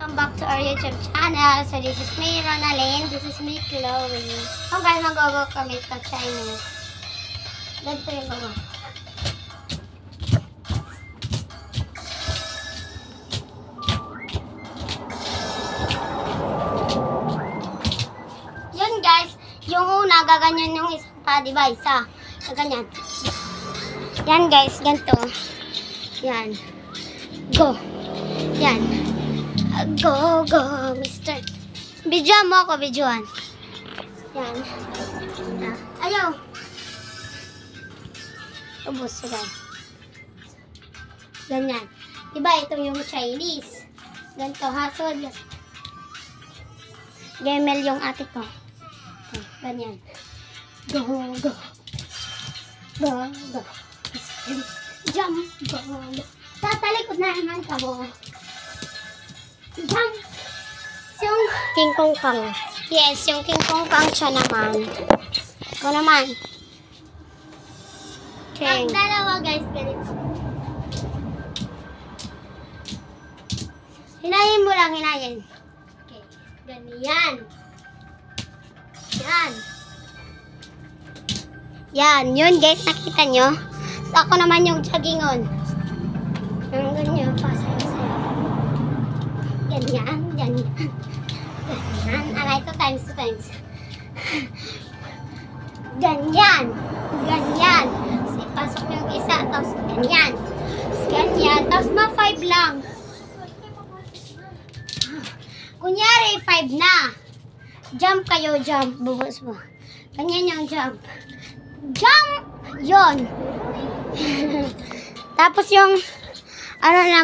Welcome back to our YouTube channel. So this is me, Ronalyn. This is me, Chloe. So guys, mag-go kami sa Chinese. Ganito yung go. Yun guys, yung una, gaganyan yung isa pa, diba? Isa. Gaganyan. Yan guys, ganito. Yan. Go. Yan. Go, go, mister. Videoan mo ako, videoan. Yan. Ayaw. Ubus sila. Ganyan. Diba, ito yung Chinese. Ganito, hasod. Gemel yung ate ko. Ganyan. Go, go. Go, go. Jump, go, go. Tatalikod na naman ka mo. Jump! Yung King Kong Kong. Yes, yung King Kong Kong siya naman. Ito naman. King. Ang dalawa guys, ganito. Hinayin mo lang, hinayin. Okay, ganyan. Yan. Yan, yun guys, nakita nyo? So, ako naman yung jaggingon. Yung ganyan, pasaya-saya. Ganyan, ganyan. Ganyan. Alay, 2 times, 2 times. Ganyan. Ganyan. Tapos ipasok yung isa, tapos ganyan. Tapos ganyan. Tapos ma-5 lang. Kunyari, 5 na. Jump kayo, jump. Bubos mo. Ganyan yung jump. Jump! Yun. Tapos yung, ano na,